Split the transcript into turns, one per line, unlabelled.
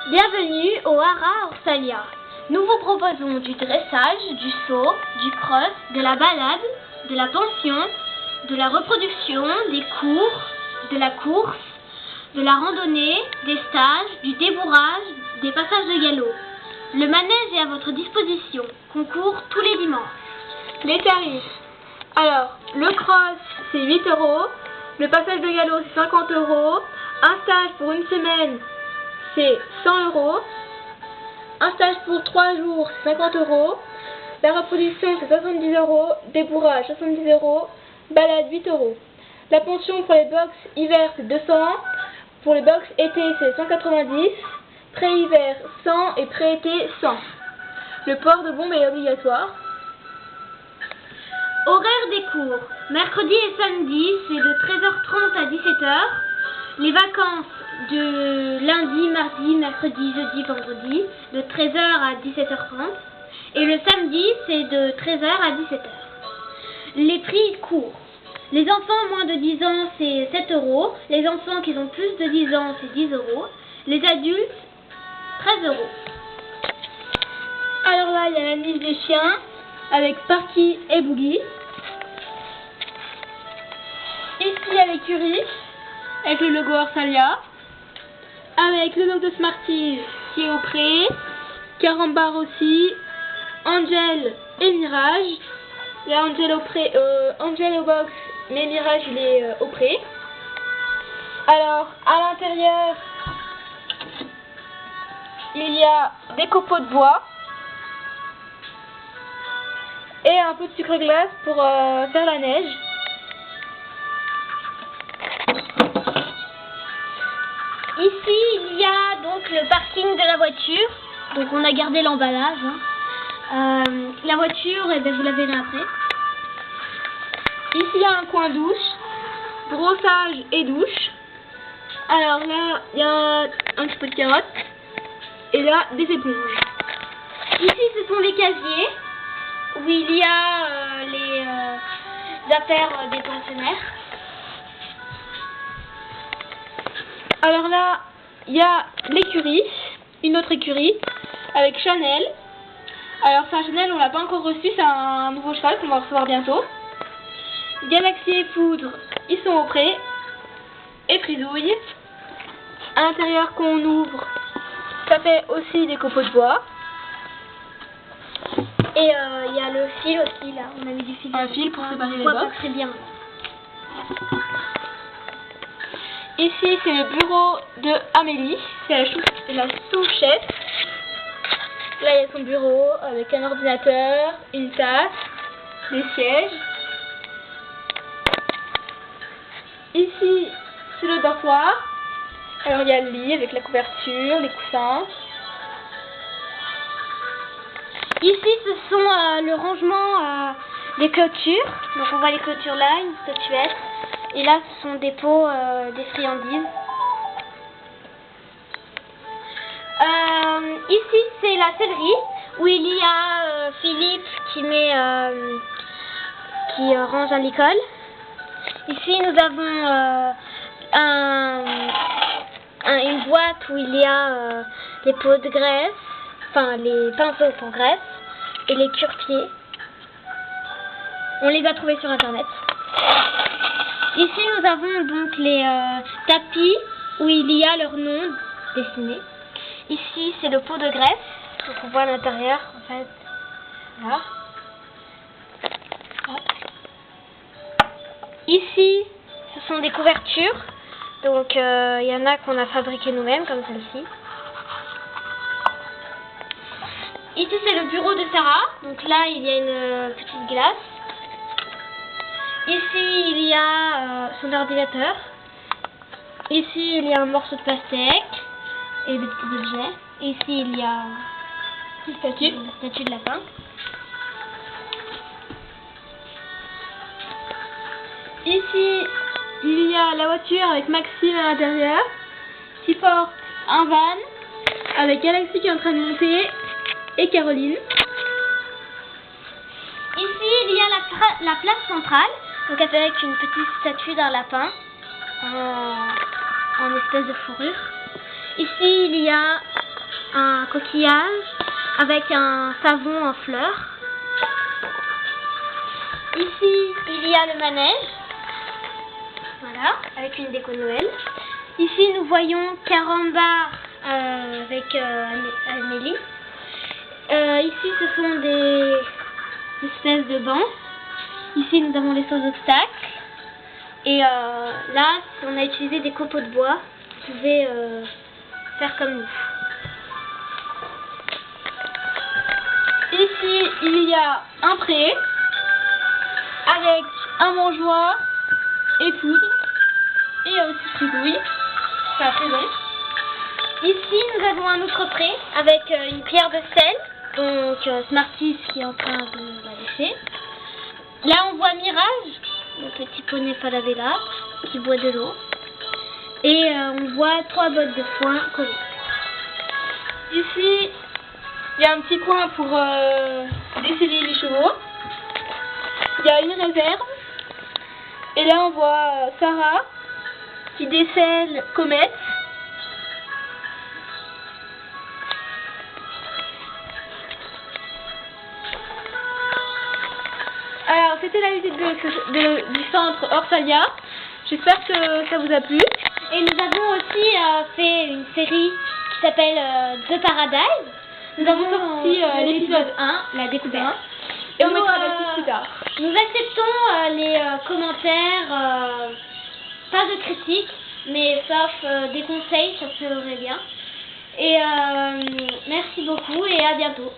Bienvenue au Haras Orsalia. Nous vous proposons du dressage, du saut, du cross, de la balade, de la pension, de la reproduction, des cours, de la course, de la randonnée, des stages, du débourrage, des passages de galop. Le manège est à votre disposition. Concours tous les dimanches.
Les tarifs. Alors, le cross, c'est 8 €. Le passage de galop, c'est 50 €. Un stage pour une semaine, c'est 100 €. Un stage pour 3 jours, c'est 50 €. La reproduction, c'est 70 €. Débourrage, 70 €. Balade, 8 €. La pension pour les box hiver, c'est 200. Pour les box été, c'est 190. Pré-hiver, 100 et pré-été, 100. Le port de bombe est obligatoire.
Horaire des cours. Mercredi et samedi, c'est de 13h30 à 17h. Les vacances de lundi, mardi, mercredi, jeudi, vendredi, de 13h à 17h30. Et le samedi, c'est de 13h à 17h. Les prix courent. Les enfants moins de 10 ans, c'est 7 €. Les enfants qui ont plus de 10 ans, c'est 10 €. Les adultes, 13 €.
Alors là, il y a la liste des chiens avec Sparky et Boogie. Ici, il y a l'écurie avec le logo Orsalia. Avec le logo de Smarties qui est au pré. Carambar aussi. Angel et Mirage. Il y a Angel au pré, Angel au box, mais Mirage il est au pré. Alors, à l'intérieur, il y a des copeaux de bois et un peu de sucre glace pour faire la neige.
Ici, il y a donc le parking de la voiture. Donc on a gardé l'emballage. La voiture, eh bien, vous la verrez après.
Ici, il y a un coin douche, brossage et douche. Alors là, il y a un petit peu de carottes et là, des éponges.
Ici, ce sont les casiers où il y a les affaires des pensionnaires.
Alors là, il y a l'écurie, une autre écurie avec Chanel. Alors ça, Chanel, on l'a pas encore reçu, c'est un nouveau cheval qu'on va recevoir bientôt. Galaxy et Foudre, ils sont au pré. Et Frisouille. À l'intérieur qu'on ouvre, ça fait aussi des copeaux de bois.
Et il y a le fil aussi là, on a mis du fil.
Un fil pour séparer les
bois.
box.
Très bien.
Ici, c'est le bureau de Amélie, c'est la sous-chef. Là, il y a son bureau avec un ordinateur, une tasse, des sièges. Ici, c'est le dortoir. Alors, il y a le lit avec la couverture, les coussins.
Ici, ce sont le rangement des clôtures. Donc, on voit les clôtures là, une statuette. Et là, ce sont des pots, des friandises. Ici, c'est la sellerie où il y a Philippe qui range à l'école. Ici, nous avons une boîte où il y a les pots de graisse, enfin les pinceaux pour graisse et les cure-pieds. On les a trouvés sur internet. Ici, nous avons donc les tapis où il y a leur nom dessiné. Ici, c'est le pot de graisse. Donc, on voit à l'intérieur, en fait. Voilà. Ici, ce sont des couvertures. Donc, il y en a qu'on a fabriquées nous-mêmes, comme celle-ci. Ici, c'est le bureau de Sarah. Donc là, il y a une petite glace. Ici, il y a son ordinateur. Ici, il y a un morceau de pastèque et des petits objets. Ici, il y a
une statue
de lapin.
Ici, il y a la voiture avec Maxime à l'intérieur qui porte un van avec Galaxy qui est en train de monter et Caroline.
Ici, il y a la place centrale, donc avec une petite statue d'un lapin en espèce de fourrure. Ici, il y a un coquillage avec un savon en fleurs. Ici, il y a le manège. Voilà, avec une déco de Noël. Ici, nous voyons Carambar avec Amélie. Ici, ce sont des espèces de bancs. Ici, nous avons les sauts d'obstacles. Et là, on a utilisé des copeaux de bois. Vous pouvez faire comme nous.
Ici, il y a un pré avec un mangeoire et poudre. Et il y a aussi frigouille. Enfin, prison.
Ici, nous avons un autre pré avec une pierre de sel. Donc, Smarties qui est en train de la lécher. Là, on voit Mirage, le petit poney Falabella, qui boit de l'eau. Et on voit 3 bottes de foin collées.
Ici, il y a un petit coin pour déceler les chevaux. Il y a une réserve. Et là, on voit Sarah qui décèle Comet. Alors, c'était la visite du centre Orsalia. J'espère que ça vous a plu.
Et nous avons aussi fait une série qui s'appelle The Paradise.
Nous avons sorti l'épisode 1, la découverte. Et on mettra la suite plus tard.
Nous acceptons les commentaires, pas de critiques, mais sauf des conseils, ça serait bien. Et merci beaucoup et à bientôt.